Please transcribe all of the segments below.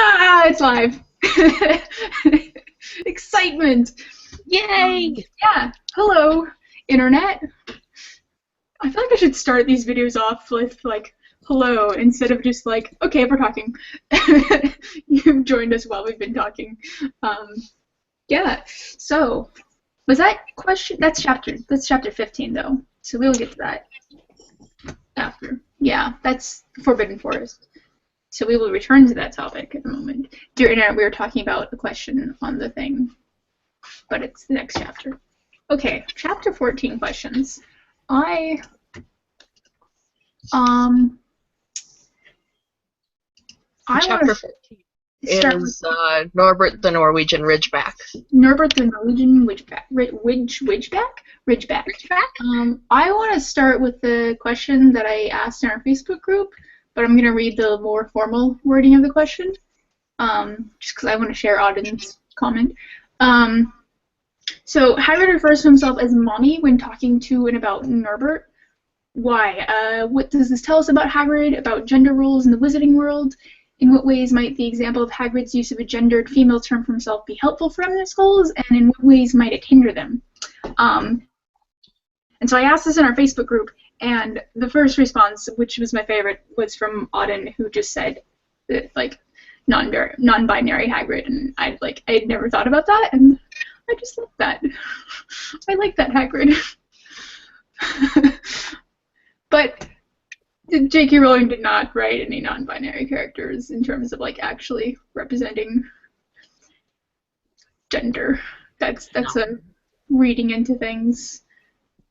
It's live. Excitement. Yay! Yeah. Hello, Internet. I feel like I should start these videos off with, like, hello, instead of just like, okay, we're talking. You've joined us while we've been talking. Yeah. So, was that question? That's chapter 15, though. So we'll get to that after. Yeah, that's Forbidden Forest. So we will return to that topic in a moment. Dear Internet, we were talking about a question on the thing, but it's the next chapter. Okay, chapter 14 questions. I Chapter 14 is Norbert the Norwegian Ridgeback. Norbert the Norwegian Ridgeback. Ridgeback. I want to start with the question that I asked in our Facebook group, but I'm going to read the more formal wording of the question, just because I want to share Auden's comment. So Hagrid refers to himself as Mommy when talking to and about Norbert. Why? What does this tell us about Hagrid, about gender roles in the wizarding world? In what ways might the example of Hagrid's use of a gendered female term for himself be helpful for feminist goals, and in what ways might it hinder them? And so I asked this in our Facebook group, and the first response, which was my favorite, was from Auden, who just said that, like, non-binary Hagrid, and I had never thought about that, and I just love that. I like that Hagrid. But J.K. Rowling did not write any non-binary characters in terms of, like, actually representing gender. That's a reading into things.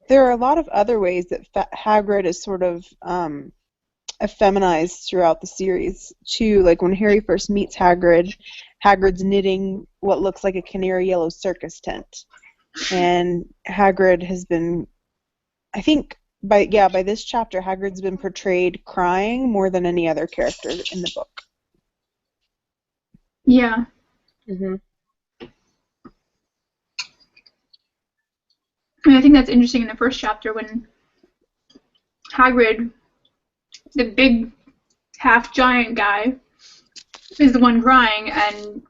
There are a lot of other ways that Hagrid is sort of effeminized throughout the series, too. Like when Harry first meets Hagrid, Hagrid's knitting what looks like a canary yellow circus tent. And Hagrid has been, I think, by this chapter, Hagrid's been portrayed crying more than any other character in the book. Yeah. Mm-hmm. I mean, I think that's interesting in the first chapter when Hagrid, the big half-giant guy, is the one crying, and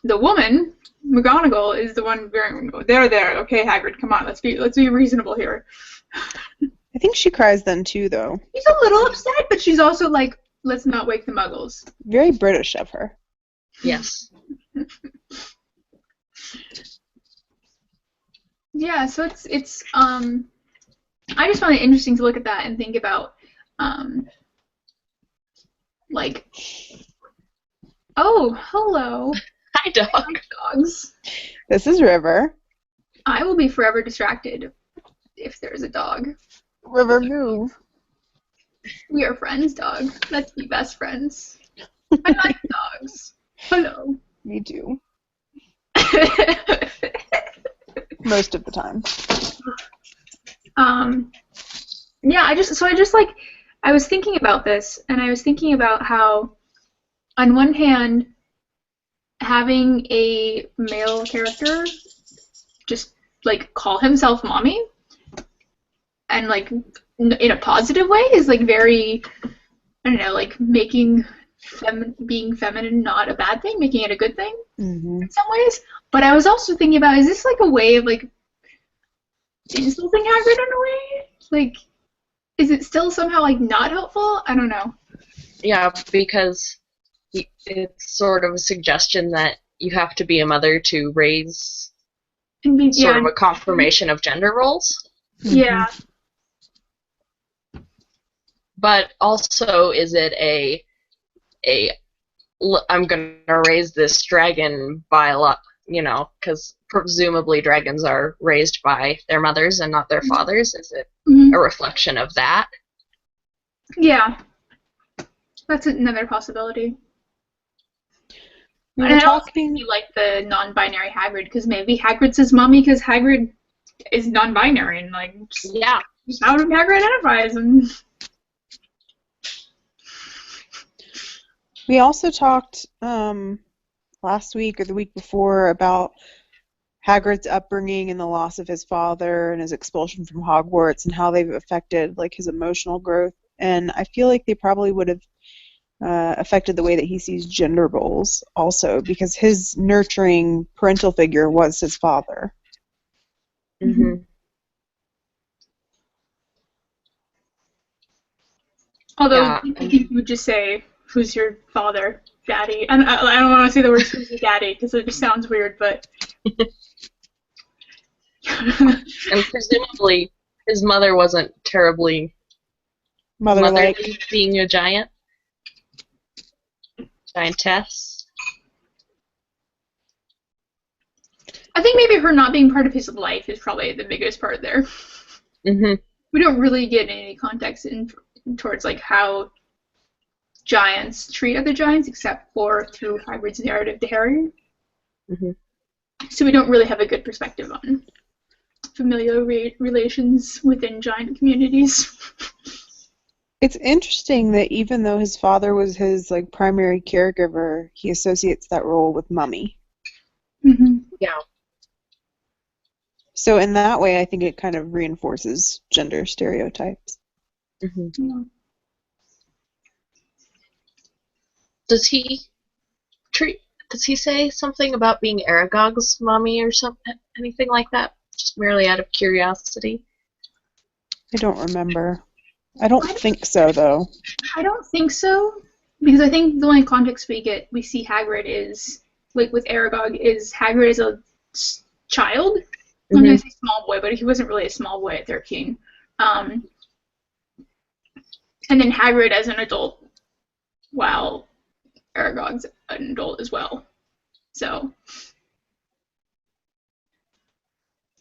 the woman, McGonagall, is the one very, there, okay, Hagrid, come on, let's be reasonable here. I think she cries then too, though. She's a little upset, but she's also like, let's not wake the Muggles. Very British of her. Yes. Yeah, so it's I just find it interesting to look at that and think about like, oh, hello. Hi, dog. Hi, dogs. This is River. I will be forever distracted if there's a dog. River, move. We are friends, dog. Let's be best friends. I like dogs. Hello. Me too. Most of the time. Yeah, I was thinking about this, and I was thinking about how, on one hand, having a male character just, like, call himself Mommy, and, like, in a positive way is, like, very, I don't know, like, making being feminine not a bad thing, making it a good thing in some ways. But I was also thinking about, is this, like, a way of, like, insulting Hagrid in a way? Like, is it still somehow, like, not helpful? I don't know. Yeah, because it's sort of a suggestion that you have to be a mother to raise sort of a confirmation of gender roles. Yeah. But also, is it I'm going to raise this dragon by a lot, because presumably dragons are raised by their mothers and not their fathers. Is it a reflection of that? Yeah. That's another possibility. We and were I also talking. think you like the non-binary Hagrid, because maybe Hagrid says Mommy because Hagrid is non-binary, and, like, Yeah. how did Hagrid identifies? And We also talked last week or the week before about Hagrid's upbringing and the loss of his father and his expulsion from Hogwarts and how they've affected, like, his emotional growth. And I feel like they probably would have affected the way that he sees gender roles also, because his nurturing parental figure was his father. Mm-hmm. Although Yeah. I think you would just say, "Who's your father, daddy?" And I don't want to say the words "who's your daddy" because it just sounds weird, but. And presumably his mother wasn't terribly Mother-like. motherly, being a giantess. I think maybe her not being part of his life is probably the biggest part there. Mm-hmm. We don't really get any context towards like how giants treat other giants, except for through Hagrid's narrative to Harry. Mm-hmm. So we don't really have a good perspective on familial relations within giant communities. It's interesting that even though his father was his like primary caregiver, he associates that role with Mummy. Mm-hmm. Yeah. So in that way, I think it kind of reinforces gender stereotypes. Mm-hmm. Yeah. Does he say something about being Aragog's mommy or something, anything like that? Just merely out of curiosity. I don't remember. I don't think so, though. I don't think so, because I think the only context we see Hagrid is, like with Aragog, is Hagrid is a child. I'm going to say small boy, but he wasn't really a small boy at 13. And then Hagrid as an adult, while Aragog's an adult as well. So,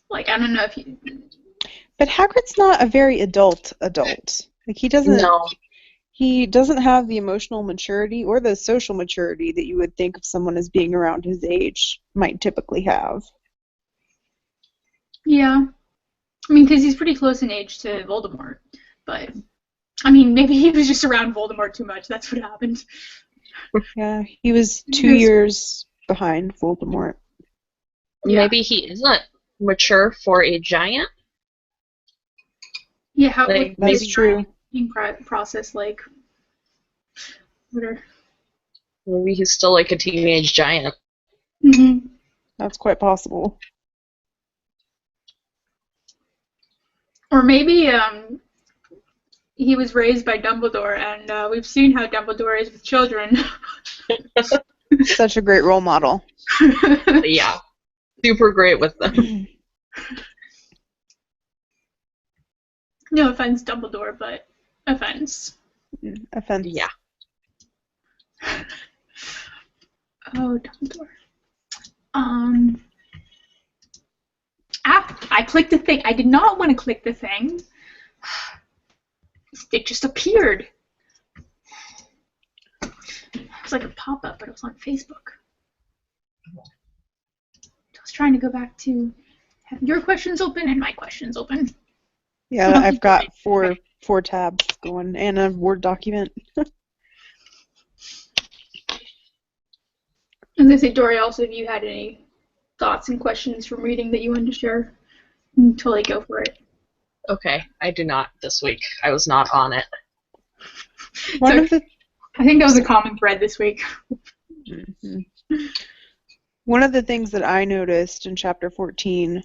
like, I don't know if you... But Hagrid's not a very adult. Like he doesn't have the emotional maturity or the social maturity that you would think of someone as being around his age might typically have. Yeah. I mean, because he's pretty close in age to Voldemort. But, I mean, maybe he was just around Voldemort too much. That's what happened. Yeah, he was 2 years behind Voldemort. Yeah. Maybe he isn't mature for a giant. Yeah, how like, that's true. Process like whatever. Maybe he's still like a teenage giant. Mm-hmm. That's quite possible. Or maybe he was raised by Dumbledore, and we've seen how Dumbledore is with children. Such a great role model. Yeah, super great with them. No offense, Dumbledore, but offense. Offense. Yeah. Oh, Dumbledore. I clicked the thing. I did not want to click the thing. It just appeared. It was like a pop-up, but it was on Facebook. I was trying to go back to have your questions open and my questions open. Yeah, I've got four tabs going and a Word document. I was going to say, Dory, also, if you had any thoughts and questions from reading that you wanted to share, you can totally go for it. Okay, I do not this week. I was not on it. I think that was a common thread this week. Mm-hmm. One of the things that I noticed in Chapter 14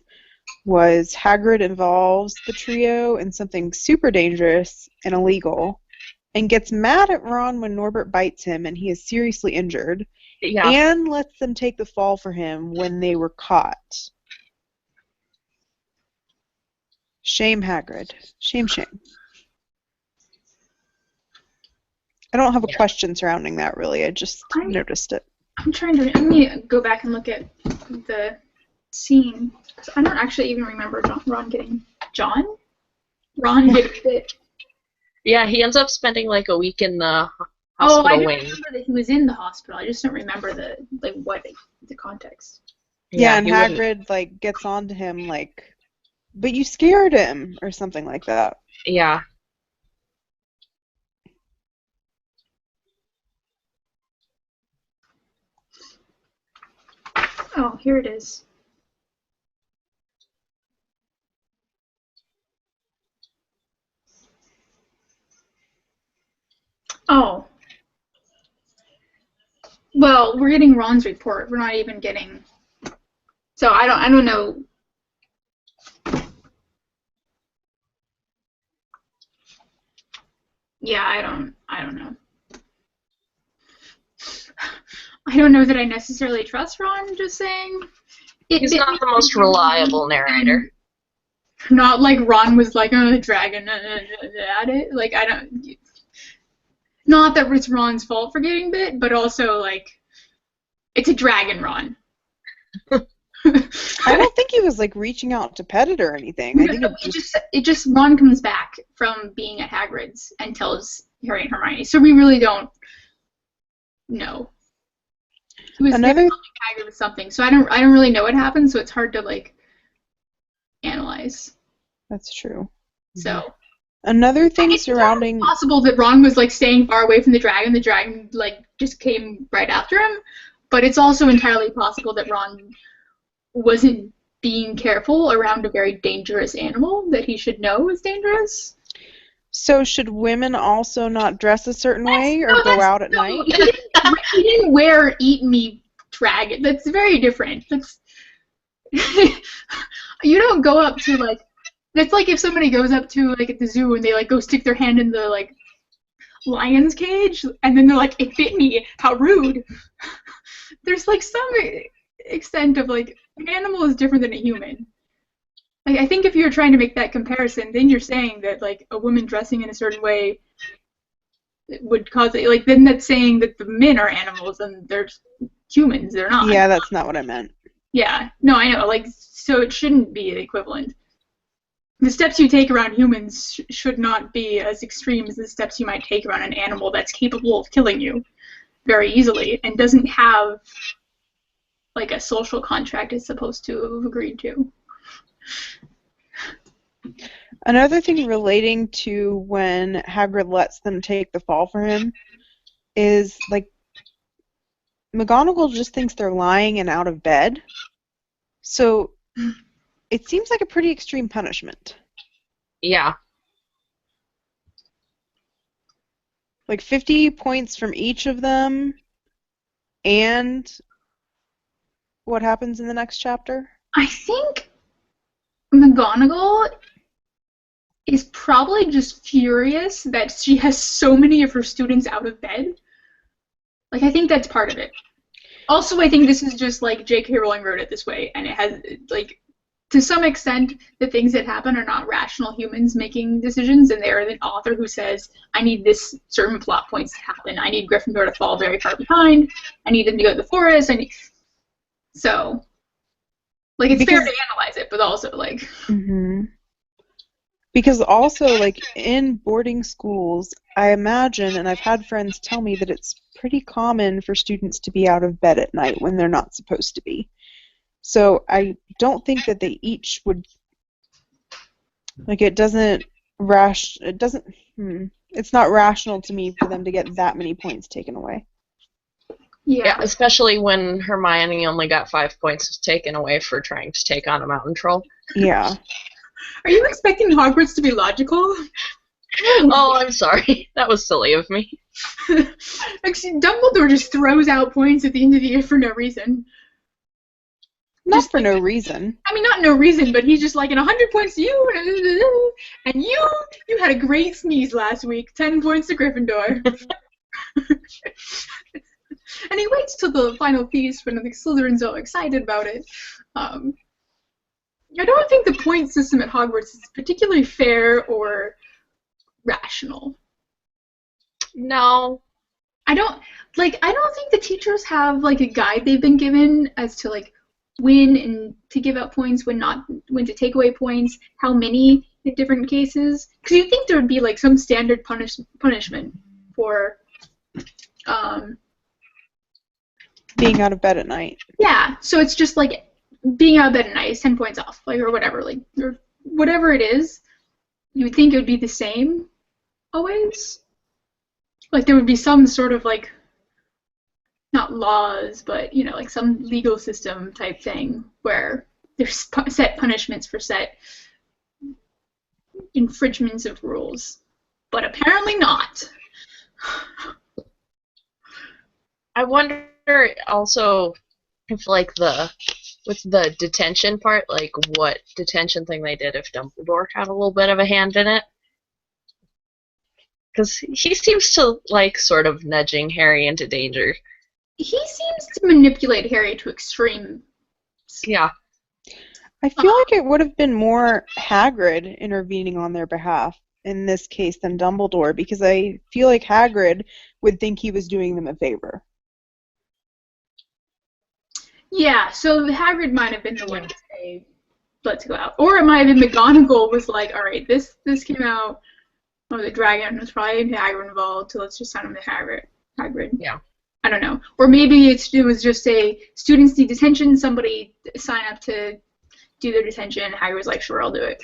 was Hagrid involves the trio in something super dangerous and illegal and gets mad at Ron when Norbert bites him and he is seriously injured, and lets them take the fall for him when they were caught. Shame, Hagrid. Shame, shame. I don't have a question surrounding that, really. I just noticed it. I'm trying to... Let me go back and look at the scene, because I don't actually even remember Ron getting... Ron getting bit. Yeah, he ends up spending like a week in the hospital wing. I remember that he was in the hospital. I just don't remember the context. Yeah, and Hagrid gets on to him but you scared him or something like that. Yeah. Oh, here it is. Oh. Well, we're getting Ron's report. We're not even getting. So I don't know. Yeah, I don't know. I don't know that I necessarily trust Ron. Just saying. He's not the most reliable narrator. Not like Ron was like, oh, the dragon at it. Like, I don't. Not that it's Ron's fault for getting bit, but also, like, it's a dragon, Ron. I don't think he was, like, reaching out to pet it or anything. I think it just Ron comes back from being at Hagrid's and tells Harry and Hermione. So we really don't know. He was helping Hagrid with something. So I don't really know what happened, so it's hard to, like, analyze. That's true. So another thing surrounding it's possible that Ron was like staying far away from the dragon like just came right after him, but it's also entirely possible that Ron wasn't being careful around a very dangerous animal that he should know is dangerous. So should women also not dress a certain way or go out at night? He didn't wear eat me dragon. That's very different. That's you don't go up to like. It's like if somebody goes up to like at the zoo and they like go stick their hand in the like lion's cage and then they're like, it bit me. How rude. There's like some extent of like an animal is different than a human. Like I think if you're trying to make that comparison, then you're saying that like a woman dressing in a certain way would cause it. Like then that's saying that the men are animals and they're humans. They're not. Yeah, that's not what I meant. Yeah. No, I know. Like so, it shouldn't be equivalent. The steps you take around humans should not be as extreme as the steps you might take around an animal that's capable of killing you very easily and doesn't have like a social contract it's supposed to have agreed to. Another thing relating to when Hagrid lets them take the fall for him is like McGonagall just thinks they're lying and out of bed. So it seems like a pretty extreme punishment. Yeah. Like 50 points from each of them, and what happens in the next chapter? I think McGonagall is probably just furious that she has so many of her students out of bed. Like, I think that's part of it. Also, I think this is just like J.K. Rowling wrote it this way, and it has, like, to some extent, the things that happen are not rational humans making decisions, and they're the author who says, I need this certain plot points to happen. I need Gryffindor to fall very far behind. I need them to go to the forest. So, like, it's fair to analyze it, but also, like... Mm-hmm. Because also, like, in boarding schools, I imagine, and I've had friends tell me that it's pretty common for students to be out of bed at night when they're not supposed to be. So I don't think that they each would, like, it's not rational to me for them to get that many points taken away. Yeah, especially when Hermione only got 5 points taken away for trying to take on a mountain troll. Yeah. Are you expecting Hogwarts to be logical? Oh, I'm sorry. That was silly of me. Actually, Dumbledore just throws out points at the end of the year for no reason. Not for no reason. I mean, not no reason, but he's just like, 100 points to you, and you had a great sneeze last week, 10 points to Gryffindor. And he waits till the final feast when the Slytherins are excited about it. I don't think the point system at Hogwarts is particularly fair or rational. No. I don't think the teachers have, like, a guide they've been given as to, like, when and to give out points, when to take away points, how many in different cases. Because you'd think there would be like some standard punishment for being out of bed at night. Yeah, so it's just like being out of bed at night is 10 points off, like, or whatever, like, or whatever it is. You would think it would be the same always. Like there would be some sort of like, not laws, but, you know, like some legal system type thing where there's set punishments for set infringements of rules. But apparently not. I wonder also if like with the detention part, like what detention thing they did if Dumbledore had a little bit of a hand in it. Because he seems to like sort of nudging Harry into danger. He seems to manipulate Harry to extreme. Yeah. I feel like it would have been more Hagrid intervening on their behalf in this case than Dumbledore, because I feel like Hagrid would think he was doing them a favor. Yeah, so Hagrid might have been the one to say, let's go out. Or it might have been McGonagall was like, all right, this came out, or the dragon was probably Hagrid involved, so let's just send him to Hagrid. Yeah. I don't know. Or maybe it was just a students need detention, somebody sign up to do their detention, Hagrid was like, sure, I'll do it.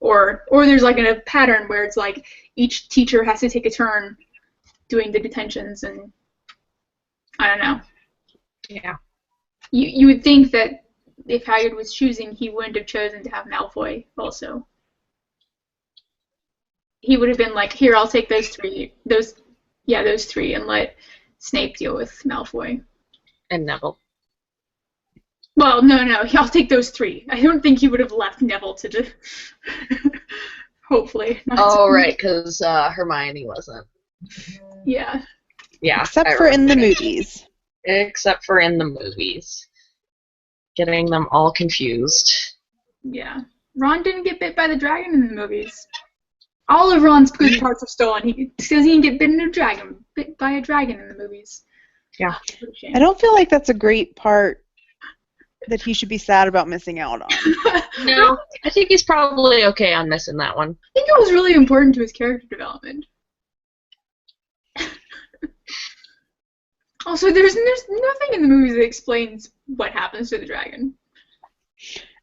Or there's like a pattern where it's like each teacher has to take a turn doing the detentions, and I don't know. Yeah. You would think that if Hagrid was choosing, he wouldn't have chosen to have Malfoy also. He would have been like, here, I'll take those three, and let Snape deal with Malfoy. And Neville. Well, no, I'll take those three. I don't think he would have left Neville to hopefully. Oh, right, because Hermione wasn't. Yeah. Yeah. Except for in the movies. Except for in the movies. Getting them all confused. Yeah. Ron didn't get bit by the dragon in the movies. All of Ron's good parts are stolen. He says he didn't get bit by a dragon in the movies. Yeah. I don't feel like that's a great part that he should be sad about missing out on. No, I think he's probably okay on missing that one. I think it was really important to his character development. Also, there's nothing in the movies that explains what happens to the dragon.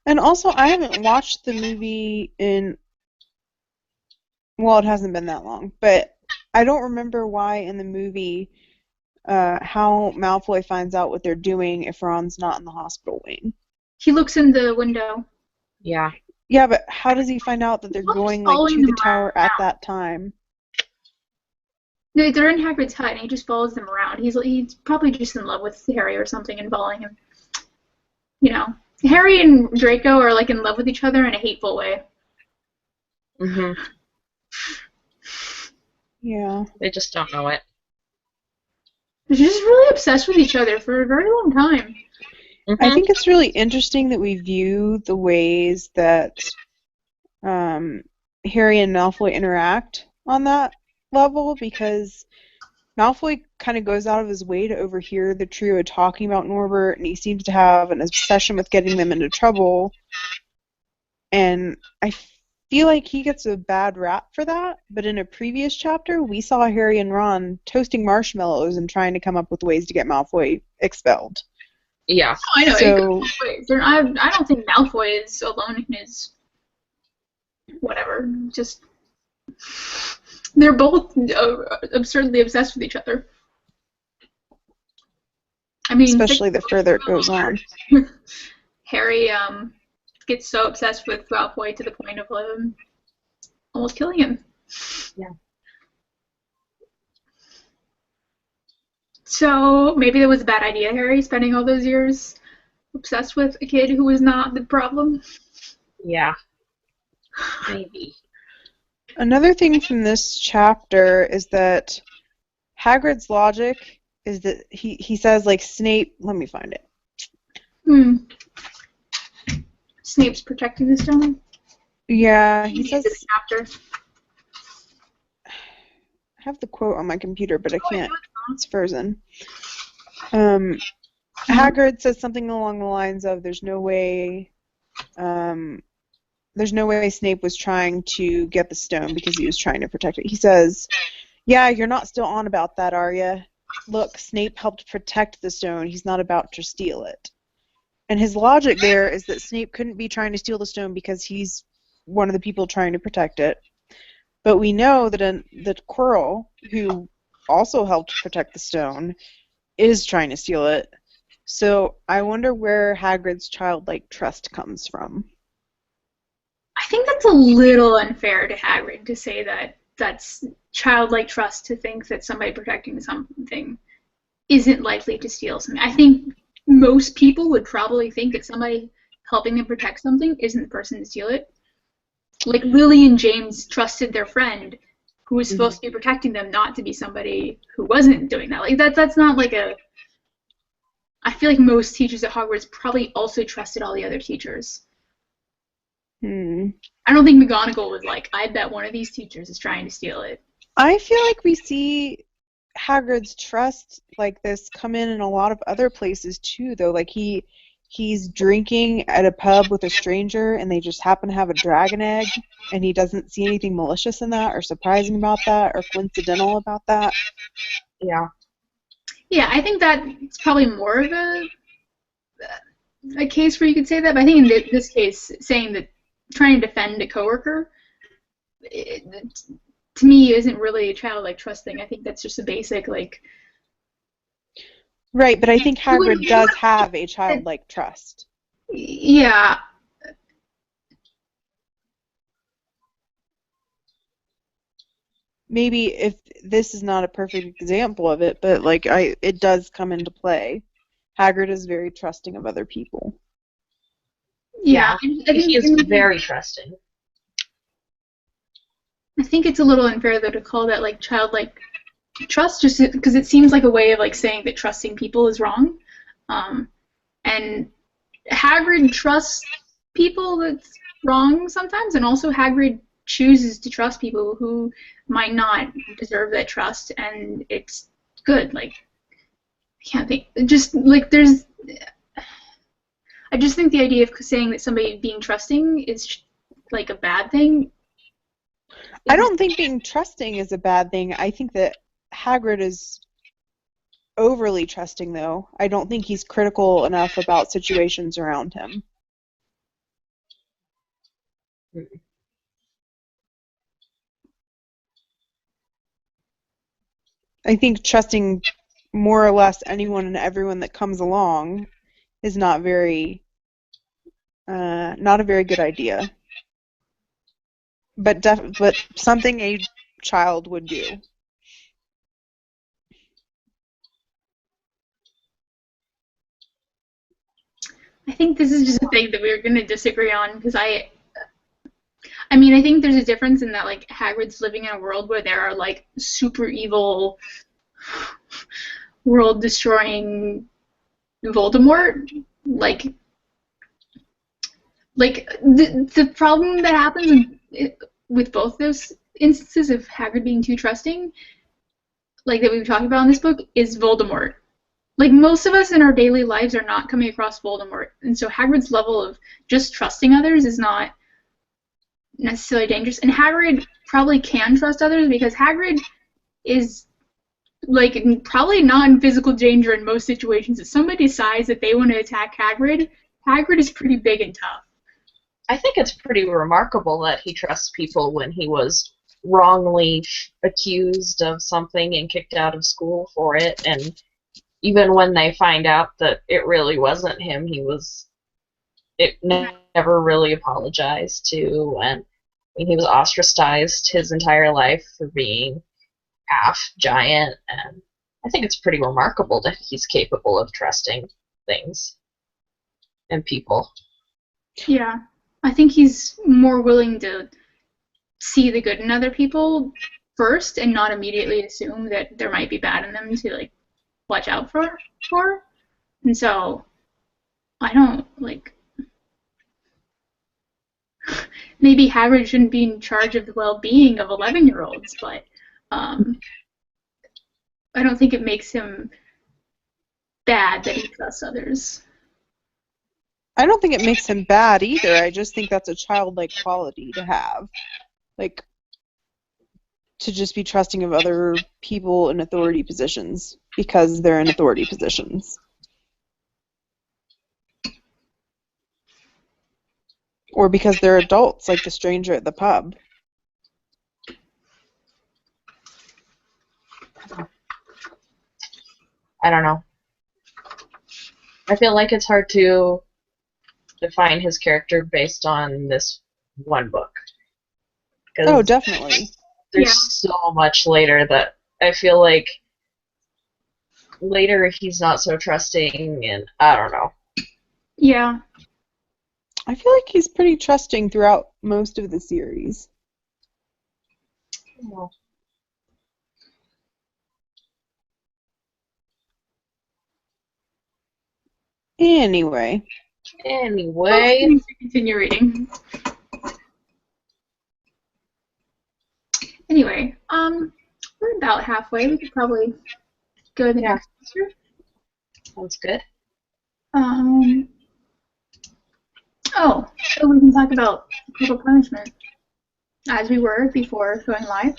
And also, I haven't watched the movie in... Well, it hasn't been that long, but I don't remember why in the movie how Malfoy finds out what they're doing if Ron's not in the hospital wing. He looks in the window. Yeah. Yeah, but how does he find out that they're going like to the tower at that time? No, they're in Hagrid's hut, and he just follows them around. He's probably just in love with Harry or something and following him. You know, Harry and Draco are like in love with each other in a hateful way. Mhm. Yeah. They just don't know it. They're just really obsessed with each other for a very long time. Mm-hmm. I think it's really interesting that we view the ways that Harry and Malfoy interact on that level, because Malfoy kind of goes out of his way to overhear the trio talking about Norbert, and he seems to have an obsession with getting them into trouble. And I feel like he gets a bad rap for that, but in a previous chapter, we saw Harry and Ron toasting marshmallows and trying to come up with ways to get Malfoy expelled. Yeah. Oh, I know. So, I don't think Malfoy is alone in his whatever. Just they're both absurdly obsessed with each other. I mean, especially the further it goes on. Harry gets so obsessed with Malfoy to the point of almost killing him. Yeah. So maybe that was a bad idea, Harry, spending all those years obsessed with a kid who was not the problem. Yeah. Maybe. Another thing from this chapter is that Hagrid's logic is that he says, like, Snape... Let me find it. Snape's protecting the stone? Yeah, he says... Chapter. I have the quote on my computer, but I can't. It's frozen. Hagrid says something along the lines of, there's no way Snape was trying to get the stone because he was trying to protect it. He says, yeah, you're not still on about that, are you? Look, Snape helped protect the stone. He's not about to steal it. And his logic there is that Snape couldn't be trying to steal the stone because he's one of the people trying to protect it. But we know that Quirrell, who also helped protect the stone, is trying to steal it. So I wonder where Hagrid's childlike trust comes from. I think that's a little unfair to Hagrid to say that that's childlike trust to think that somebody protecting something isn't likely to steal something. I think most people would probably think that somebody helping them protect something isn't the person to steal it. Like Lily and James trusted their friend who was supposed to be protecting them not to be somebody who wasn't doing that. Like that's not like a I feel like most teachers at Hogwarts probably also trusted all the other teachers. I don't think McGonagall was like, I bet one of these teachers is trying to steal it. I feel like we see Hagrid's trust like this come in a lot of other places too, though. Like he's drinking at a pub with a stranger and they just happen to have a dragon egg, and he doesn't see anything malicious in that or surprising about that or coincidental about that. Yeah. Yeah, I think that's probably more of a case where you could say that, but I think in this case, saying that trying to defend a coworker, to me, isn't really a childlike trust thing. I think that's just a basic, like... Right, but I think Hagrid does have a childlike trust. Yeah. Maybe if this is not a perfect example of it, but like it does come into play. Hagrid is very trusting of other people. Yeah, he is very trusting. I think it's a little unfair though to call that like childlike trust, just because it seems like a way of like saying that trusting people is wrong. And Hagrid trusts people that's wrong sometimes, and also Hagrid chooses to trust people who might not deserve that trust, and it's good. Like, I can't think. Just like there's. I just think the idea of saying that somebody being trusting is like a bad thing. I don't think being trusting is a bad thing. I think that Hagrid is overly trusting, though. I don't think he's critical enough about situations around him. I think trusting more or less anyone and everyone that comes along is not a very good idea. But something a child would do. I think this is just a thing that we're going to disagree on, because I mean, I think there's a difference in that, like, Hagrid's living in a world where there are, like, super evil, world-destroying Voldemort. Like the problem that happens with both those instances of Hagrid being too trusting, like that we've talked about in this book, is Voldemort. Like, most of us in our daily lives are not coming across Voldemort, and so Hagrid's level of just trusting others is not necessarily dangerous. And Hagrid probably can trust others because Hagrid is like probably not in physical danger in most situations. If somebody decides that they want to attack Hagrid, Hagrid is pretty big and tough. I think it's pretty remarkable that he trusts people when he was wrongly accused of something and kicked out of school for it, and even when they find out that it really wasn't him, never really apologized to, and he was ostracized his entire life for being half giant, and I think it's pretty remarkable that he's capable of trusting things and people. Yeah, I think he's more willing to see the good in other people first and not immediately assume that there might be bad in them to like watch out for. And so I don't like maybe Hagrid shouldn't be in charge of the well-being of 11-year-olds, but I don't think it makes him bad that he trusts others. I don't think it makes him bad either. I just think that's a childlike quality to have. Like, to just be trusting of other people in authority positions because they're in authority positions. Or because they're adults, like the stranger at the pub. I don't know. I feel like it's hard to define his character based on this one book. Oh, definitely. There's so much later that I feel like later he's not so trusting, and I don't know. Yeah. I feel like he's pretty trusting throughout most of the series. Well, Anyway, anyway, Continue reading. Anyway, we're about halfway. We could probably go to the Yeah. next picture. sounds good. So we can talk about corporal punishment as we were before going live.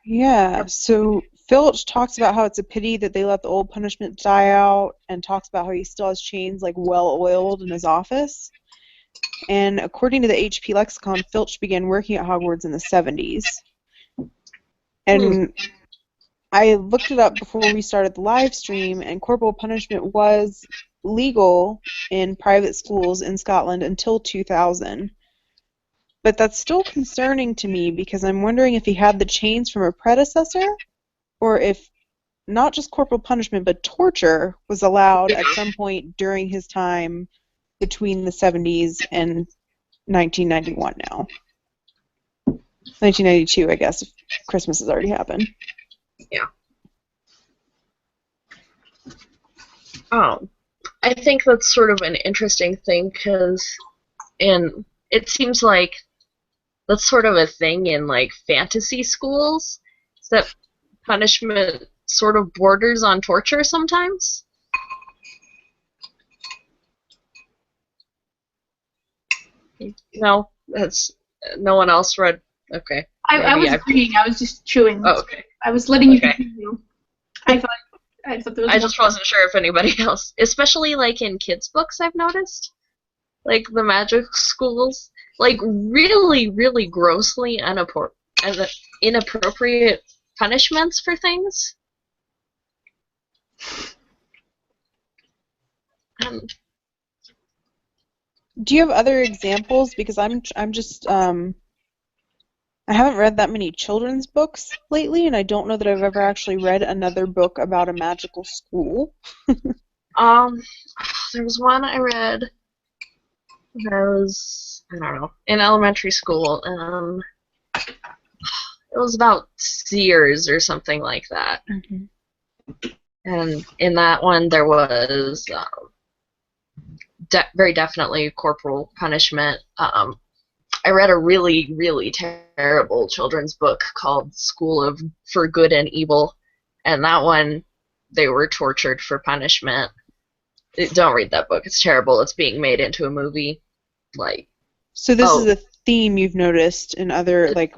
yeah, so Filch talks about how it's a pity that they let the old punishment die out and talks about how he still has chains like well oiled in his office. And according to the HP lexicon, Filch began working at Hogwarts in the 70s. And I looked it up before we started the live stream, and corporal punishment was legal in private schools in Scotland until 2000. But that's still concerning to me because I'm wondering if he had the chains from a predecessor or if not just corporal punishment but torture was allowed at some point during his time between the 70s and 1991 now. 1992, I guess, if Christmas has already happened. Yeah. I think that's sort of an interesting thing and it seems like that's sort of a thing in like fantasy schools, is that punishment sort of borders on torture sometimes. No, that's no one else read. Okay. I was reading. I was just chewing. Oh, okay. I was letting you Okay. continue. I thought there was I just wasn't sure if anybody else, especially like in kids' books, I've noticed, like the magic schools, like really, really grossly inappropriate punishments for things. Do you have other examples? Because I'm just I haven't read that many children's books lately, and I don't know that I've ever actually read another book about a magical school. There was one I read when I was, I don't know, in elementary school. It was about Sears or something like that. Mm-hmm. And in that one, there was very definitely corporal punishment. I read a really, really terrible children's book called School of for Good and Evil, and that one, they were tortured for punishment. Don't read that book. It's terrible. It's being made into a movie. So this is a theme you've noticed in other like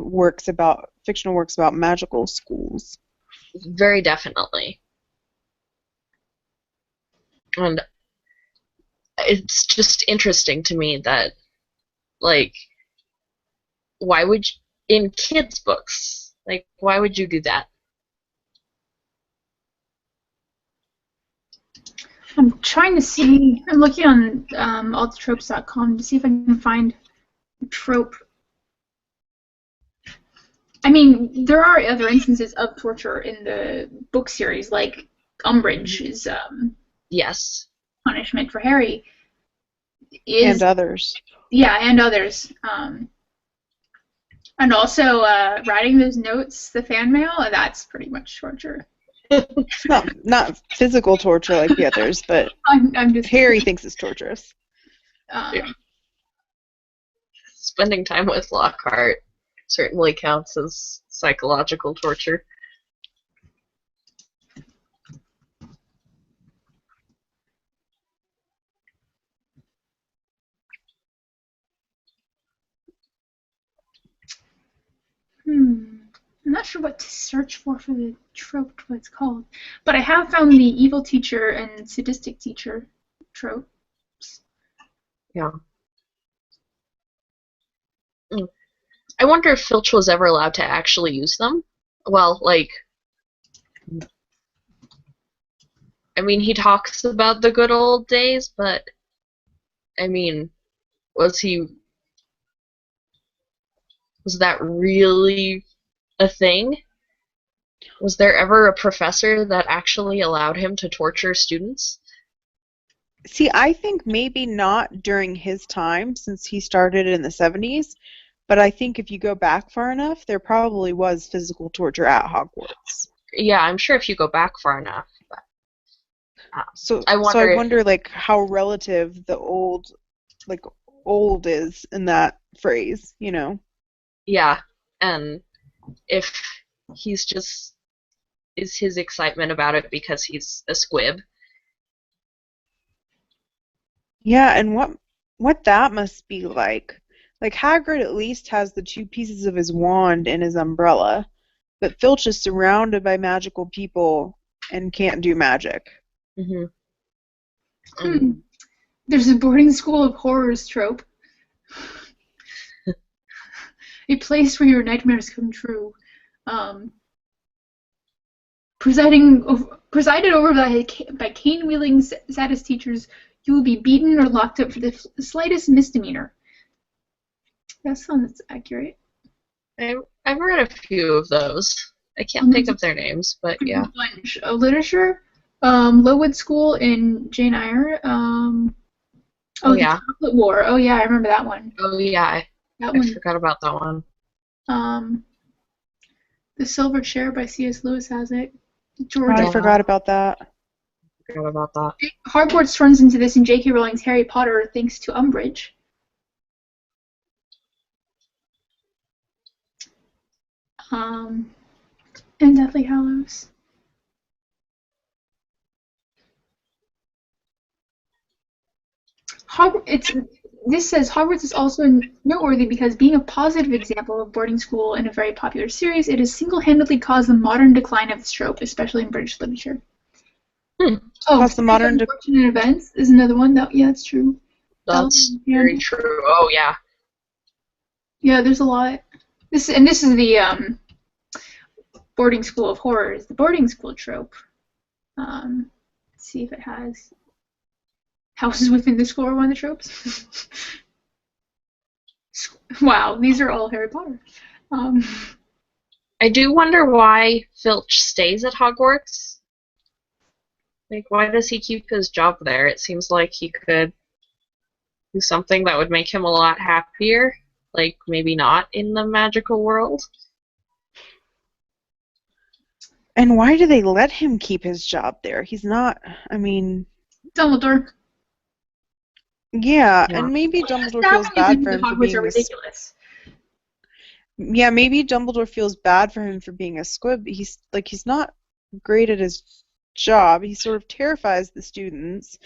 fictional works about magical schools. Very definitely. And it's just interesting to me that, like, why would you, in kids' books, like, why would you do that? I'm trying to see. I'm looking on altatropes.com to see if I can find a trope. I mean, there are other instances of torture in the book series, like Umbridge is Yes. punishment for Harry. And others. Yeah, and others. And also writing those notes, the fan mail, that's pretty much torture. Not physical torture like the others, but I'm just Harry thinks it's torturous. Yeah. Spending time with Lockhart certainly counts as psychological torture. I'm not sure what to search for the trope, what it's called. But I have found the evil teacher and sadistic teacher tropes. Yeah. I wonder if Filch was ever allowed to actually use them. Well, like, I mean, he talks about the good old days, but, I mean, was that really a thing? Was there ever a professor that actually allowed him to torture students? See, I think maybe not during his time, since he started in the 70s, but I think if you go back far enough, there probably was physical torture at Hogwarts. Yeah, I'm sure if you go back far enough. But, So, I so I wonder if, wonder, like, how relative the like, old is in that phrase, you know? yeah, and if he's just, is his excitement about it because he's a squib? Yeah, and what that must be like. Like, Hagrid at least has the two pieces of his wand and his umbrella, but Filch is surrounded by magical people and can't do magic. Hmm. Hmm. There's a boarding school of horrors trope. A place where your nightmares come true. Um, presided over by cane-wielding sadist teachers, you will be beaten or locked up for the slightest misdemeanor. That sounds accurate. I've read a few of those. I can't think There's a of their names, but yeah. bunch of literature. Lowood School in Jane Eyre. Oh The yeah. Chocolate War. Oh yeah, I remember that one. Oh yeah. That I one. forgot about that one. Um, The Silver Chair by C.S. Lewis has it. Oh, I Georgia. Yeah, forgot about that. I forgot about that. Hogwarts runs into this in J.K. Rowling's Harry Potter thanks to Umbridge. Um, and Deathly Hallows. This says Hogwarts is also noteworthy because being a positive example of boarding school in a very popular series, it has single-handedly caused the modern decline of this trope, especially in British literature. Hmm. Oh, Plus the modern Unfortunate Events is another one. Yeah, that's true. That's very And true. Oh yeah. yeah, there's a lot. This is the boarding school of horrors, the boarding school trope. Let's see if it has houses within the school are one of the tropes. Wow, these are all Harry Potter. Um, I do wonder why Filch stays at Hogwarts. Like, why does he keep his job there? It seems like he could do something that would make him a lot happier. Like, maybe not in the magical world. And why do they let him keep his job there? He's not, I mean, Dumbledore. yeah, Yeah. and maybe The Dumbledore staff feels when you bad leave for the him for Hogwarts are being ridiculous. yeah, maybe Dumbledore feels bad for him for being a squib. He's not great at his job. He sort of terrifies the students,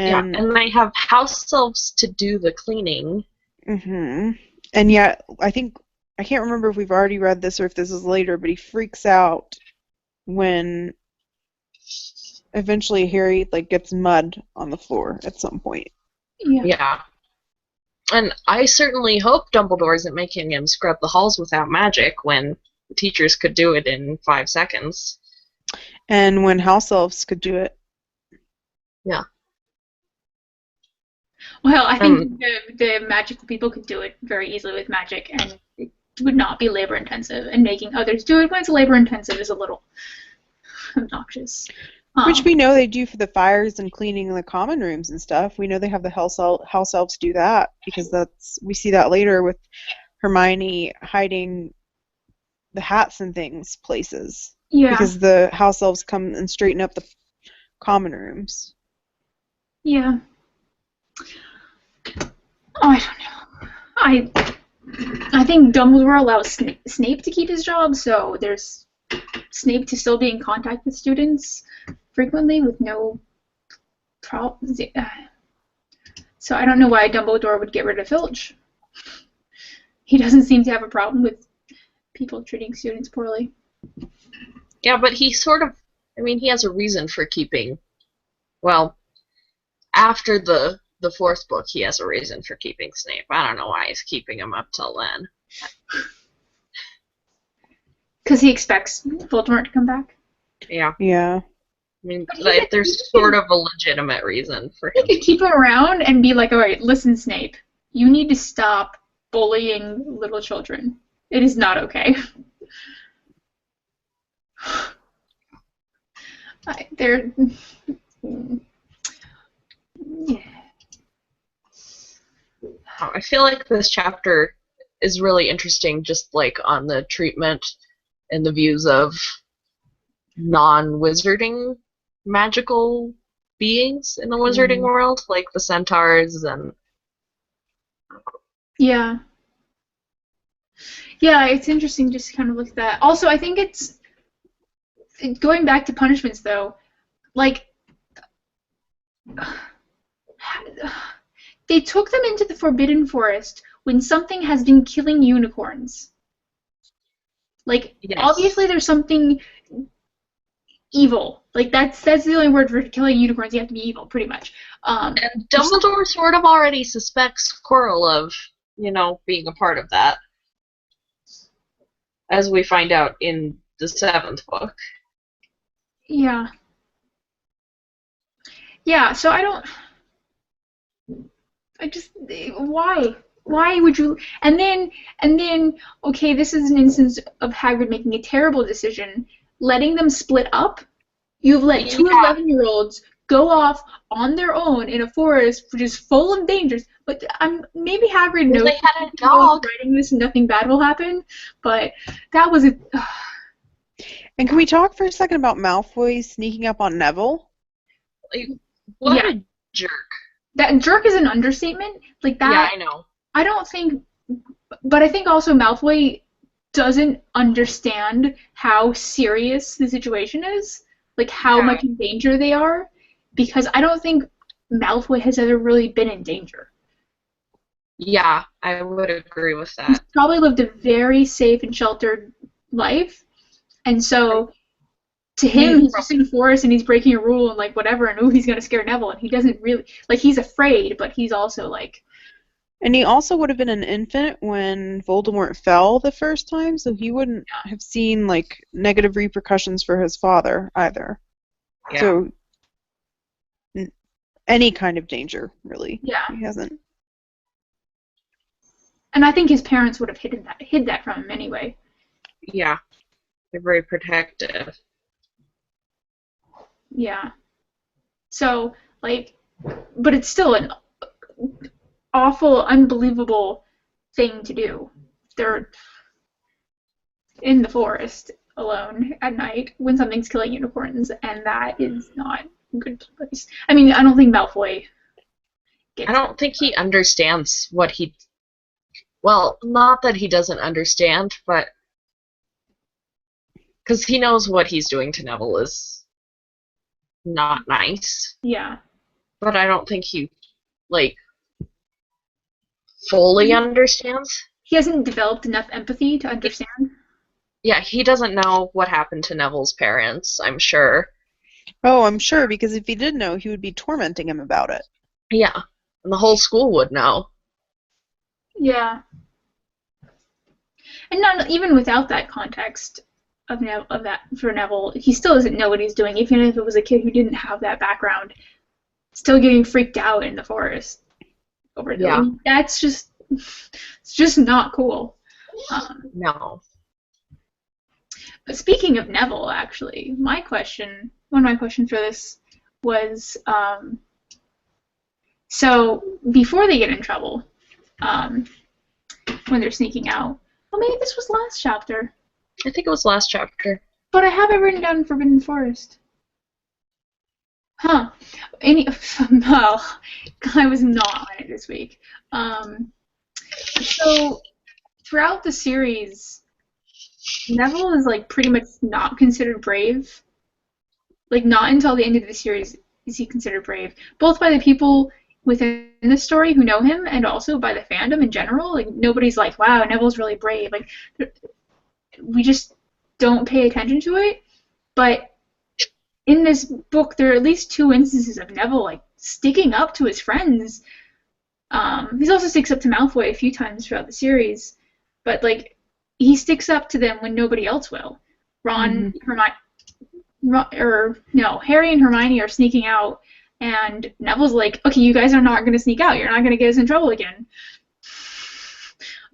Yeah, and and they have house elves to do the cleaning. hmm and yet I can't remember if we've already read this or if this is later, but he freaks out when eventually Harry like gets mud on the floor at some point. Yeah. Yeah. And I certainly hope Dumbledore isn't making him scrub the halls without magic when teachers could do it in 5 seconds. And when house elves could do it. Yeah. Well, I think the magical people could do it very easily with magic, and it would not be labor intensive. And making others do it when it's labor intensive is a little obnoxious. Which we know they do for the fires and cleaning the common rooms and stuff. We know they have the house elves do that because we see that later with Hermione hiding the hats and things places. Yeah. Because the house elves come and straighten up the common rooms. Yeah. Oh, I don't know. I think Dumbledore allows Snape to keep his job, so there's Snape to still be in contact with students frequently with no problems. So I don't know why Dumbledore would get rid of Filch. He doesn't seem to have a problem with people treating students poorly. Yeah, but he sort of, I mean, he has a reason for keeping, well, after the fourth book, he has a reason for keeping Snape. I don't know why he's keeping him up till then. Because he expects Voldemort to come back. Yeah. Yeah. I mean, there's sort of a legitimate reason for him. He could keep him around and be like, all right, listen, Snape, you need to stop bullying little children. It is not okay. They're I feel like this chapter is really interesting, just like on the treatment and the views of non-wizarding magical beings in the wizarding Mm. world, like the centaurs and yeah. Yeah, it's interesting just to kind of look at that. Also, I think it's going back to punishments though, like they took them into the Forbidden Forest when something has been killing unicorns. Like obviously yes. there's something evil. Like that's the only word for killing unicorns. You have to be evil, pretty much. And There's some, Dumbledore sort of already suspects Quirrell of, being a part of that, as we find out in the seventh book. yeah, yeah. So I don't. I just why? Why would you? And then okay, this is an instance of Hagrid making a terrible decision, letting them split up. You've let two Yeah, 11-year-olds go off on their own in a forest which is full of dangers. But maybe Hagrid well, knows they had a going into dog. writing this and nothing bad will happen. But that was a And can we talk for a second about Malfoy sneaking up on Neville? Like, what yeah. a jerk. That jerk is an understatement. Like Yeah, that, I know. I don't think. But I think also Malfoy doesn't understand how serious the situation is, like how Yeah, much in danger they are, because I don't think Malfoy has ever really been in danger. yeah, I would agree with He's that. probably lived a very safe and sheltered life, and Like, so to him, He he's just in the forest and he's breaking a rule and like whatever, and ooh, he's gonna scare Neville, and he doesn't really like he's afraid, but he's also like and he also would have been an infant when Voldemort fell the first time, so he wouldn't have seen like negative repercussions for his father either. yeah, So any kind of danger, really. yeah. He hasn't. And I think his parents would have hid that from him anyway. yeah, they're very protective. Yeah. So like, but it's still an awful, unbelievable thing to do. They're in the forest alone at night when something's killing unicorns, and that is not a good place. I mean, I don't think Malfoy I gets it. don't think he understands what he. Well, not that he doesn't understand, but because he knows what he's doing to Neville is not nice. Yeah. But I don't think he, like, fully understands. He hasn't developed enough empathy to understand. Yeah, he doesn't know what happened to Neville's parents, I'm sure. Oh, I'm sure, because if he did know, he would be tormenting him about it. Yeah, and the whole school would know. Yeah. And not even without that context of that for Neville, he still doesn't know what he's doing, even if it was a kid who didn't have that background, still getting freaked out in the forest over it. Yeah, That's just it's just not cool. Um, no. but speaking of Neville, actually, one of my questions for this was so before they get in trouble, um, when they're sneaking out. Well, maybe this was last chapter, I think it was last chapter. but I have it written down in Forbidden Forest. Huh. Well, I was not on it this week. So throughout the series, Neville is like pretty much not considered brave. Like not until the end of the series is he considered brave, both by the people within the story who know him and also by the fandom in general. Like nobody's like, wow, Neville's really brave. Like we just don't pay attention to it. But in this book, there are at least two instances of Neville like sticking up to his friends. He's also sticks up to Malfoy a few times throughout the series, but like he sticks up to them when nobody else will. Ron, Hermione, or no, Harry and Hermione are sneaking out, and Neville's like, "Okay, you guys are not going to sneak out. You're not going to get us in trouble again.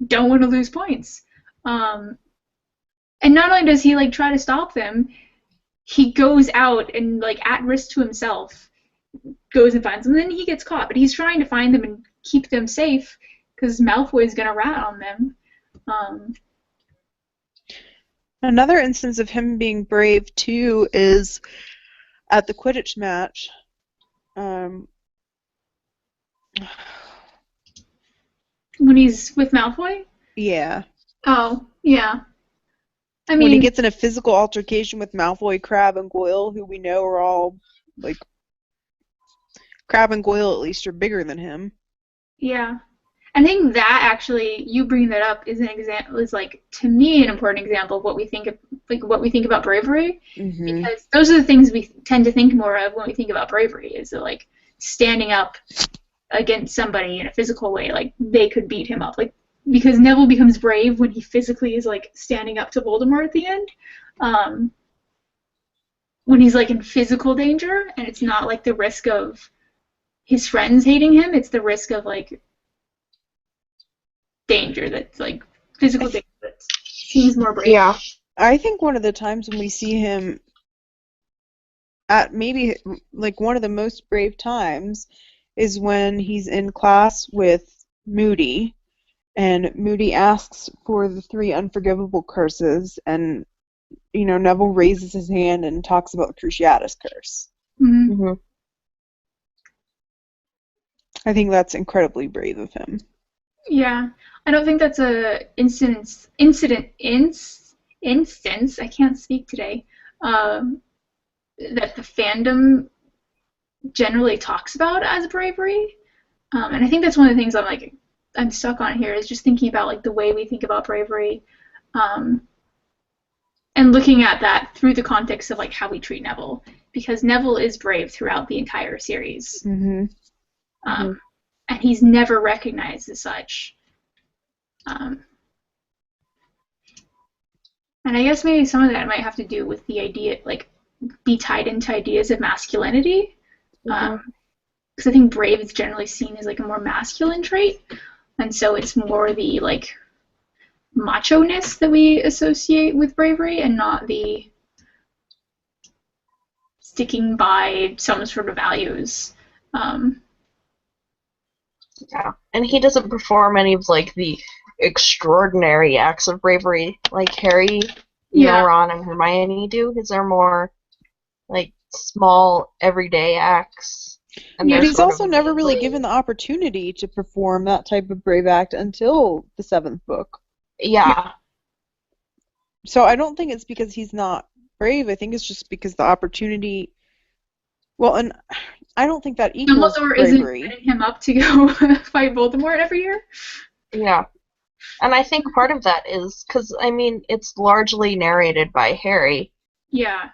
Don't want to lose points." Um, And not only does he like try to stop them, he goes out and like at risk to himself goes and finds them. And then he gets caught, but he's trying to find them and keep them safe because Malfoy's gonna rat on them. Um, Another instance of him being brave too is at the Quidditch match. Um, when he's with Malfoy. yeah. Oh, yeah. I When he mean, gets in a physical altercation with Malfoy, Crabbe, and Goyle, who we know are all, like, Crabbe and Goyle at least are bigger than him. yeah. I think that actually, you bringing that up is an example, is like to me an important example of what we think of, like what we think about bravery, Mm-hmm. because those are the things we tend to think more of when we think about bravery, is that, like standing up against somebody in a physical way, like they could beat him up, like because Neville becomes brave when he physically is like standing up to Voldemort at the end, um, when he's like in physical danger, and it's not like the risk of his friends hating him, it's the risk of like danger that's like physical danger that seems more brave. Yeah. I think one of the times when we see him at maybe like one of the most brave times is when he's in class with Moody, and Moody asks for the 3 unforgivable curses, and Neville raises his hand and talks about the Cruciatus curse. Mm-hmm. Mm-hmm. I think that's incredibly brave of him. Yeah, I don't think that's a instance. I can't speak today. That the fandom generally talks about as bravery, and I think that's one of the things I'm stuck on here, is just thinking about like the way we think about bravery, um, and looking at that through the context of like how we treat Neville, because Neville is brave throughout the entire series, Mm-hmm. And he's never recognized as such. Um, and I guess maybe some of that might have to do with the idea, like, be tied into ideas of masculinity. Because I think brave is generally seen as like a more masculine trait, and so it's more the like macho-ness that we associate with bravery, and not the sticking by some sort of values. Yeah. And he doesn't perform any of like the extraordinary acts of bravery like Harry, Ron and Hermione do. His are more like small everyday acts. And he's also never really given the opportunity to perform that type of brave act until the 7th book. Yeah. So I don't think it's because he's not brave. I think it's just because the opportunity. Well, and I don't think that equals Dumbledore bravery. isn't setting him up to go fight Voldemort every year. Yeah. And I think part of that is because, I mean, it's largely narrated by Harry. Yeah.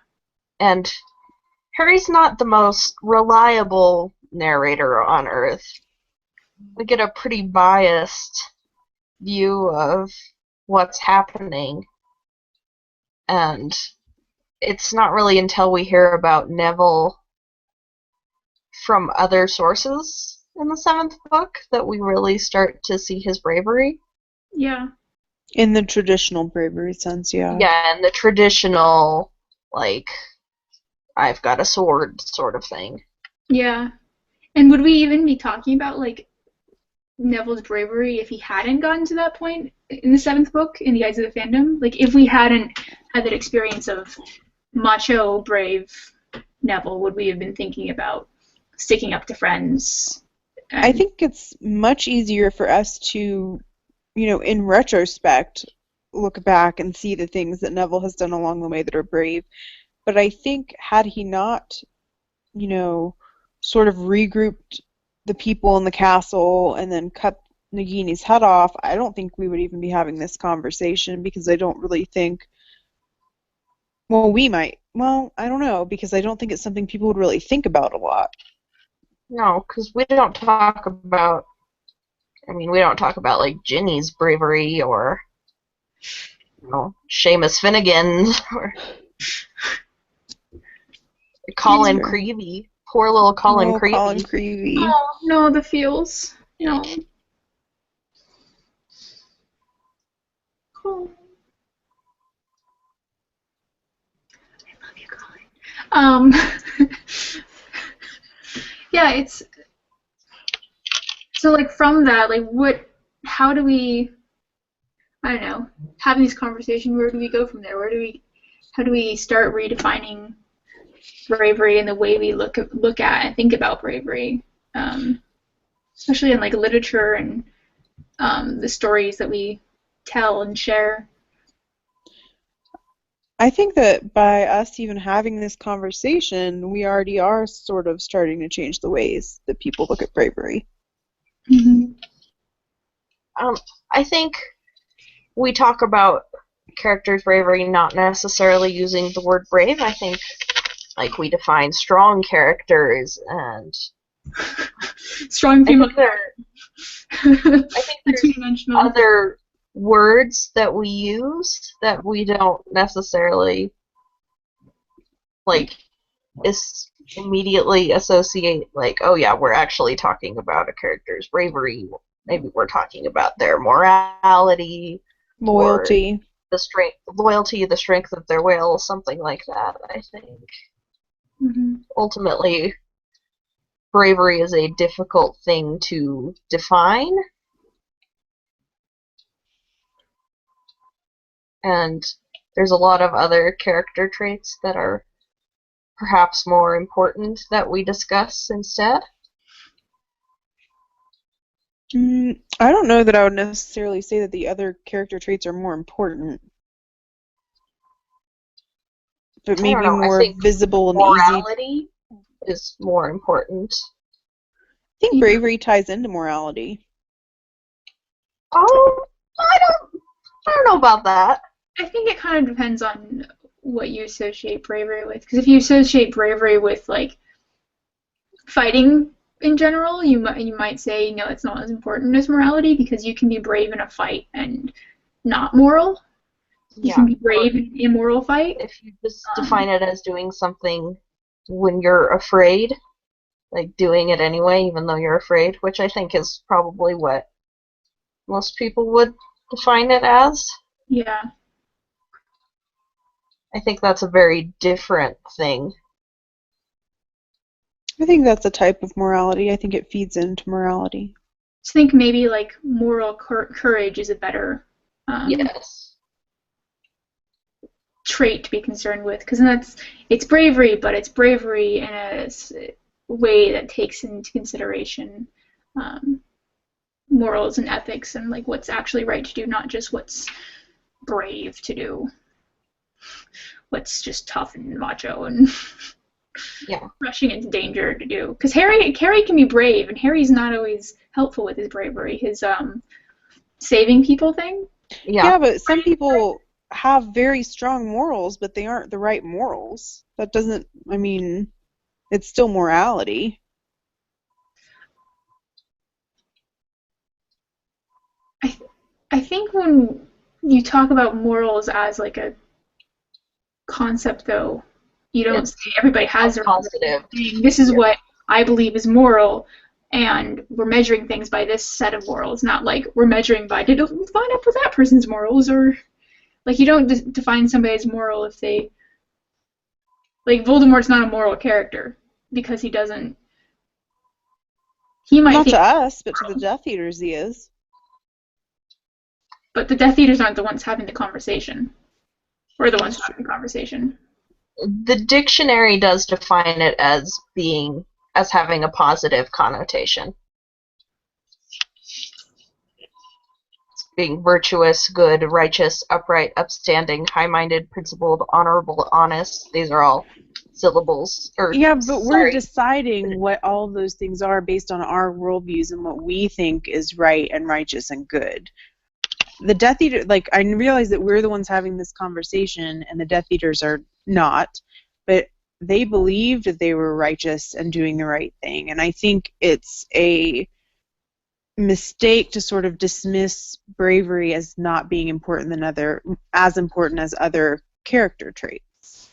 And Harry's not the most reliable narrator on Earth. We get a pretty biased view of what's happening. And it's not really until we hear about Neville from other sources in the 7th book that we really start to see his bravery. Yeah. In the traditional bravery sense, yeah. Yeah, in the traditional, like, I've got a sword sort of thing. Yeah. And would we even be talking about, like, Neville's bravery if he hadn't gotten to that point in the 7th book, in the eyes of the fandom? Like, if we hadn't had that experience of macho, brave Neville, would we have been thinking about sticking up to friends? I think it's much easier for us to, in retrospect, look back and see the things that Neville has done along the way that are brave. But I think had he not, sort of regrouped the people in the castle and then cut Nagini's head off, I don't think we would even be having this conversation, because I don't really think, well, we might. Well, I don't know, because I don't think it's something people would really think about a lot. No, because we don't talk about, like, Ginny's bravery or, Seamus Finnegan or Colin Creevey. Poor little Colin Creevey. Colin Creevey. Oh, no, the feels. No. Cool. Um, yeah, it's so like from that, like how do we, I don't know, having this conversation, where do we go from there? How do we start redefining bravery and the way we look at and think about bravery, especially in like literature and the stories that we tell and share. I think that by us even having this conversation, we already are sort of starting to change the ways that people look at bravery. Mm-hmm. I think we talk about characters' bravery not necessarily using the word brave. I think like we define strong characters, and Strong I female. think I think The there's two-dimensional. other words that we use that we don't necessarily like is immediately associate like, oh yeah, we're actually talking about a character's bravery. Maybe we're talking about their morality or Loyalty. the strength, loyalty, the strength of their will, something like that. I think Mm-hmm. ultimately bravery is a difficult thing to define, and there's a lot of other character traits that are perhaps more important that we discuss instead. I don't know that I would necessarily say that the other character traits are more important, but I don't maybe know. I more think visible and easy. morality is more important. I think Yeah. bravery ties into morality. Oh, I don't know about that. I think it kind of depends on what you associate bravery with. Because if you associate bravery with like fighting in general, you might say, it's not as important as morality because you can be brave in a fight and not moral. You can Yeah. be brave in an immoral fight. If you just define it as doing something when you're afraid, like doing it anyway, even though you're afraid, which I think is probably what most people would define it as. Yeah. I think that's a very different thing. I think that's a type of morality. I think it feeds into morality. I think maybe like moral courage is a better Yes. trait to be concerned with because it's bravery, but it's bravery in a way that takes into consideration um, morals and ethics and like what's actually right to do, not just what's brave to do, what's just tough and macho and Yeah. rushing into danger to do. Because Harry can be brave, and Harry's not always helpful with his bravery. His saving people thing. Yeah. Yeah, but some people have very strong morals, but they aren't the right morals. That doesn't, I mean, it's still morality. I think when you talk about morals as like a concept, though, you don't It's say everybody has their own positive. thing. This is Yeah. what I believe is moral, and we're measuring things by this set of morals, not like we're measuring by did it line up with that person's morals, or like you don't define somebody as moral if they like Voldemort's not a moral character because he doesn't. He might Not think, to us, but to the Death Eaters he is. but the Death Eaters aren't the ones having the conversation. We're the ones having the conversation. The dictionary does define it as having a positive connotation. Being virtuous, good, righteous, upright, upstanding, high-minded, principled, honorable, honest. These are all syllables. Yeah, but we're deciding what all of those things are based on our worldviews and what we think is right and righteous and good. The Death Eater, like, I realize that we're the ones having this conversation and the Death Eaters are not, but they believed that they were righteous and doing the right thing. And I think it's a mistake to sort of dismiss bravery as not being as important as other character traits.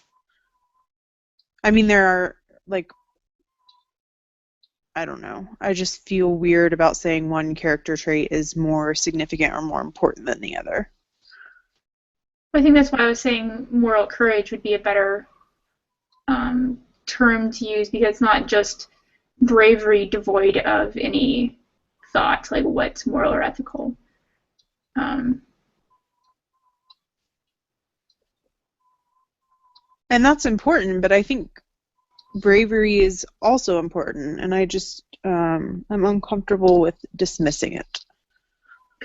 I mean, there are, like, I don't know. I just feel weird about saying one character trait is more significant or more important than the other. I think that's why I was saying moral courage would be a better term to use because it's not just bravery devoid of any thought, like what's moral or ethical. Um, And that's important, but I think bravery is also important, and I'm uncomfortable with dismissing it.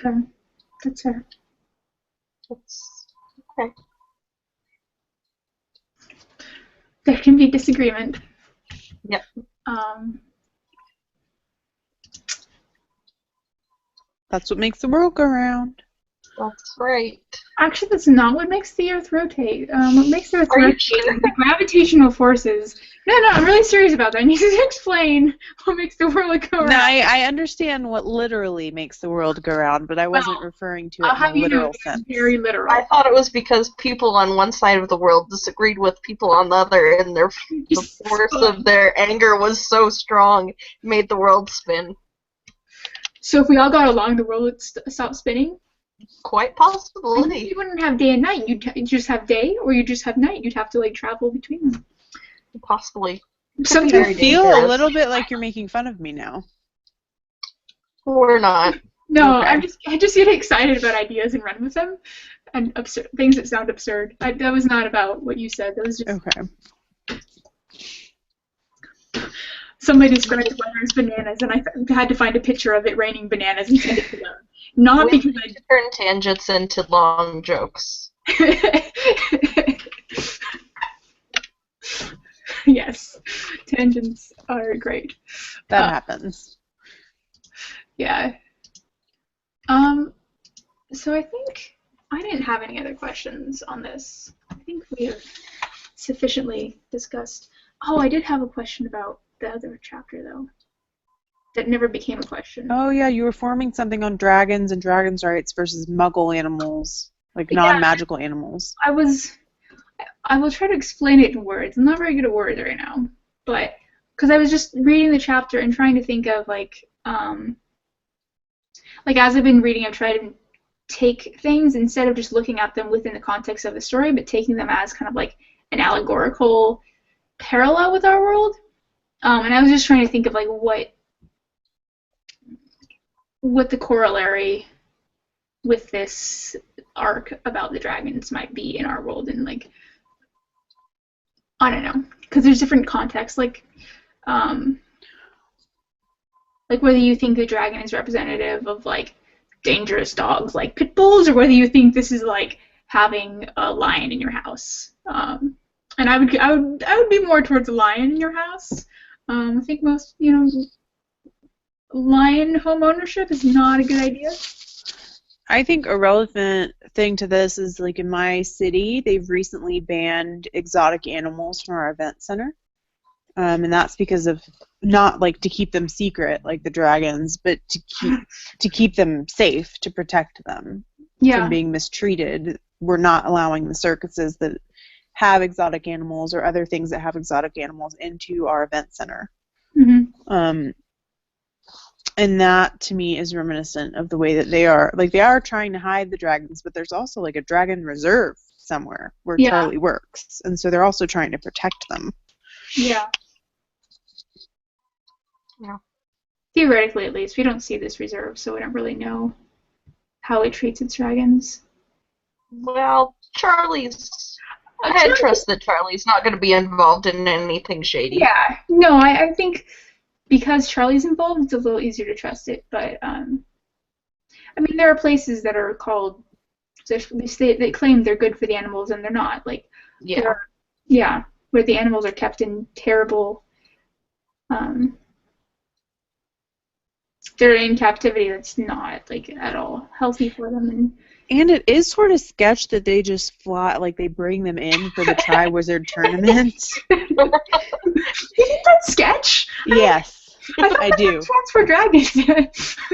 okay, that's fair. That's okay. There can be disagreement. Yep. That's what makes the world go round. That's right. Actually, that's not what makes the Earth rotate. What makes the Earth Are you rotate sure? is the gravitational forces. No, I'm really serious about that. I need to explain what makes the world go round. No, I understand what literally makes the world go round, but I wasn't referring to it I'll in a have you know literal it's sense. very literal. I thought it was because people on one side of the world disagreed with people on the other, and the force of their anger was so strong, it made the world spin. So if we all got along, the world would stop spinning? Quite And possibly. you wouldn't have day and night. You'd just have day, or you'd just have night. You'd have to like travel between them. Possibly. Some Very I feel dangerous. a little bit like you're making fun of me now. We're not. No, Okay. I just get excited about ideas and run with them, and absurd things that sound absurd. That was not about what you said. That was just Okay. somebody described the weather as bananas, and I had to find a picture of it raining bananas and send it to them. Not We because need to turn tangents into long jokes. Yes, tangents are great. That happens. Yeah. So I think I didn't have any other questions on this. I think we have sufficiently discussed. Oh, I did have a question about the other chapter, though. That never became a question. Oh yeah, you were forming something on dragons and dragons' rights versus muggle animals, like Yeah. non-magical animals. I will try to explain it in words. I'm not very good at words right now, but because I was just reading the chapter and trying to think of like as I've been reading, I've tried to take things instead of just looking at them within the context of the story, but taking them as kind of like an allegorical parallel with our world. And I was just trying to think of like what the corollary with this arc about the dragons might be in our world, and like I don't know, because there's different contexts, like whether you think the dragon is representative of like dangerous dogs like pit bulls, or whether you think this is like having a lion in your house. And I would be more towards a lion in your house. I think most lion home ownership is not a good idea. I think a relevant thing to this is like in my city, they've recently banned exotic animals from our event center. And that's because of not like to keep them secret like the dragons, but to keep them safe, to protect them from being mistreated. We're not allowing the circuses that have exotic animals or other things that have exotic animals into our event center. Mm-hmm. And that to me is reminiscent of the way that they are trying to hide the dragons, but there's also like a dragon reserve somewhere where Charlie works, and so they're also trying to protect them. Yeah. Theoretically, at least, we don't see this reserve, so we don't really know how it treats its dragons. Well, I trust that Charlie's not going to be involved in anything shady. Yeah. No, I think because Charlie's involved, it's a little easier to trust it. But I mean, there are places that are called they claim they're good for the animals, and they're not. Like, where the animals are kept in terrible. They're in captivity that's not like at all healthy for them. And it is sort of sketch that they just fly, like they bring them in for the Tri-Wizard tournament. You think that's sketch? Yes, I do. Transfer dragons.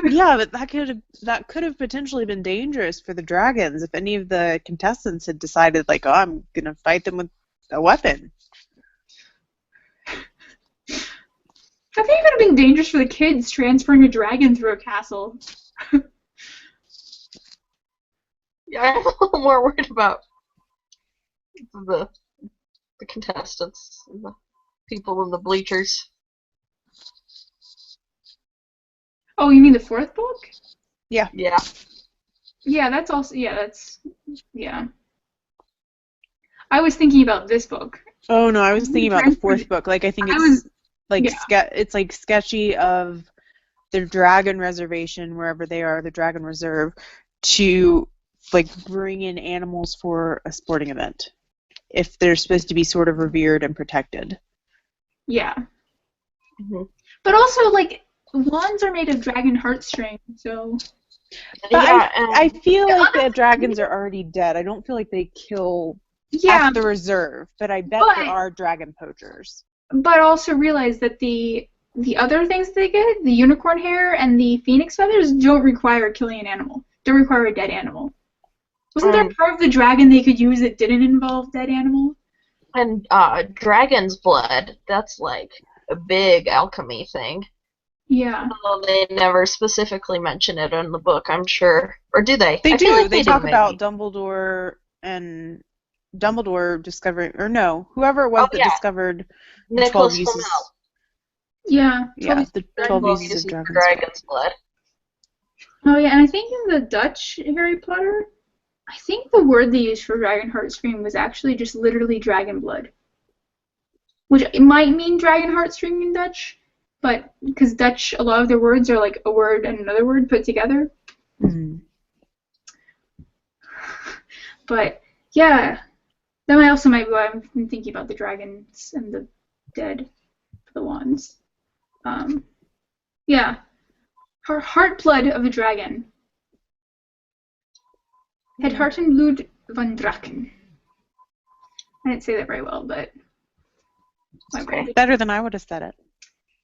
Yeah, but that could have potentially been dangerous for the dragons if any of the contestants had decided like, oh, I'm gonna fight them with a weapon. I think it would have been dangerous for the kids transferring a dragon through a castle. Yeah, I'm a little more worried about the contestants, and the People in the bleachers. Oh, you mean the fourth book? Yeah. Yeah. Yeah, that's also yeah. I was thinking about this book. Oh no, I was thinking about the fourth book. Like I think I was it's like yeah. it's like sketchy of the dragon reservation, wherever they are, the dragon reserve, to like bring in animals for a sporting event if they're supposed to be sort of revered and protected. Yeah. Mm-hmm. But also like wands are made of dragon heartstring, so But Yeah, I feel yeah, like the dragons are already dead. I don't feel like they kill yeah, at the reserve, but I bet there but are dragon poachers. also realize that the other things they get, the unicorn hair and the phoenix feathers, don't require killing an animal. Don't require a dead animal. Wasn't there part of the dragon they could use that didn't involve dead animal? and dragon's blood, that's like a big alchemy thing. Yeah. Although they never specifically mention it in the book, I'm sure. Or do they? They I feel do. like They they do, talk about maybe. Dumbledore and Dumbledore discovering, or no, whoever it Oh, was that yeah. discovered the 12 Nicholas Flamel. uses. Yeah. Yeah, the 12 12 uses of uses for dragon's blood. dragon's blood. Oh yeah, and I think in the Dutch Harry Potter, I think the word they used for dragon heartstring was actually just literally dragon blood. Which it might mean dragon heartstring in Dutch, but because Dutch, a lot of their words are like a word and another word put together. Mm. But yeah, that might be why I've been thinking about the dragons and the dead for the wands. Yeah, heart blood of a dragon. Het hartenbloed van draken. I didn't say that very well, but my brain. Better than I would have said it.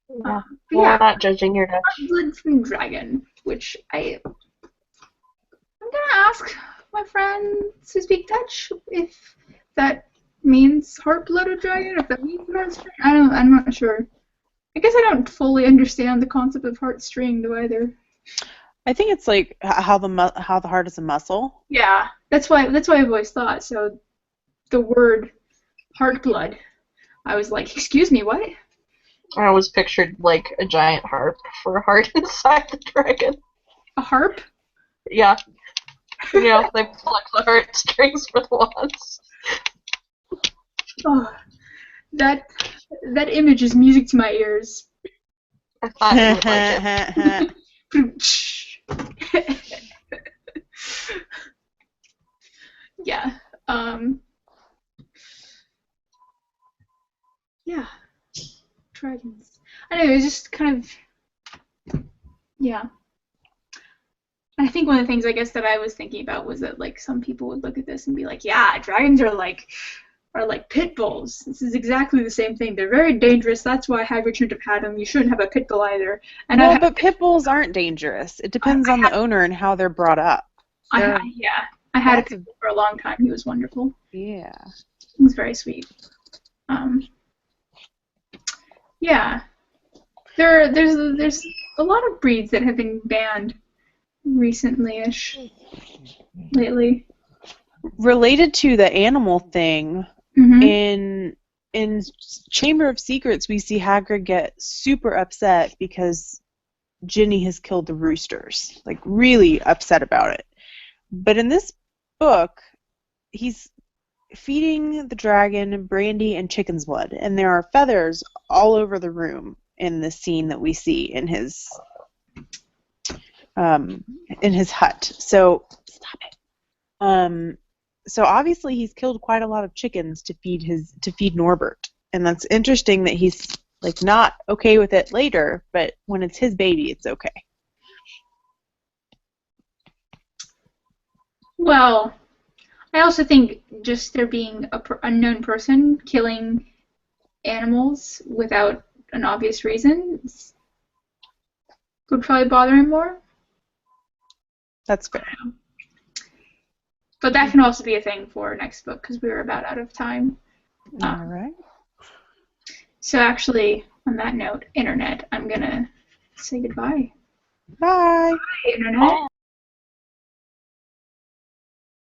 Yeah. But We're yeah, not judging your Dutch. blood from dragon, which I'm gonna ask my friends who speak Dutch if that means heart blood of dragon, if that means heartstring. I'm not sure. I guess I don't fully understand the concept of heartstring though either. I think it's like how the heart is a muscle. Yeah, that's why I've always thought. So the word heart blood, I was like, excuse me, what? I always pictured like a giant harp for a heart inside the dragon. A harp? Yeah. You know, they pluck the heartstrings for the wands. Oh, that image is music to my ears. I thought you would like it. Yeah. Yeah. Dragons. I know, it was just kind of, yeah. I think one of the things I guess that I was thinking about was that like some people would look at this and be like, yeah, dragons are like pit bulls. This is exactly the same thing. They're very dangerous. That's why Hagrid shouldn't have had them. You shouldn't have a pit bull either. And well, but pit bulls aren't dangerous. It depends on the owner and how they're brought up. I had a pit bull for a long time. He was wonderful. Yeah. He was very sweet. Yeah. There's a lot of breeds that have been banned recently-ish, lately. Related to the animal thing, in Chamber of Secrets, we see Hagrid get super upset because Ginny has killed the roosters. Like, really upset about it. But in this book, he's feeding the dragon brandy and chicken's blood, and there are feathers all over the room in the scene that we see in his hut. So stop it. So obviously he's killed quite a lot of chickens to feed Norbert, and that's interesting that he's like not okay with it later, but when it's his baby, it's okay. Well, I also think just there being an unknown person killing animals without an obvious reason would probably bother him more. That's fair. But that can also be a thing for next book because we were about out of time. All right. So actually, on that note, Internet, I'm gonna say goodbye. Bye. Bye, Internet.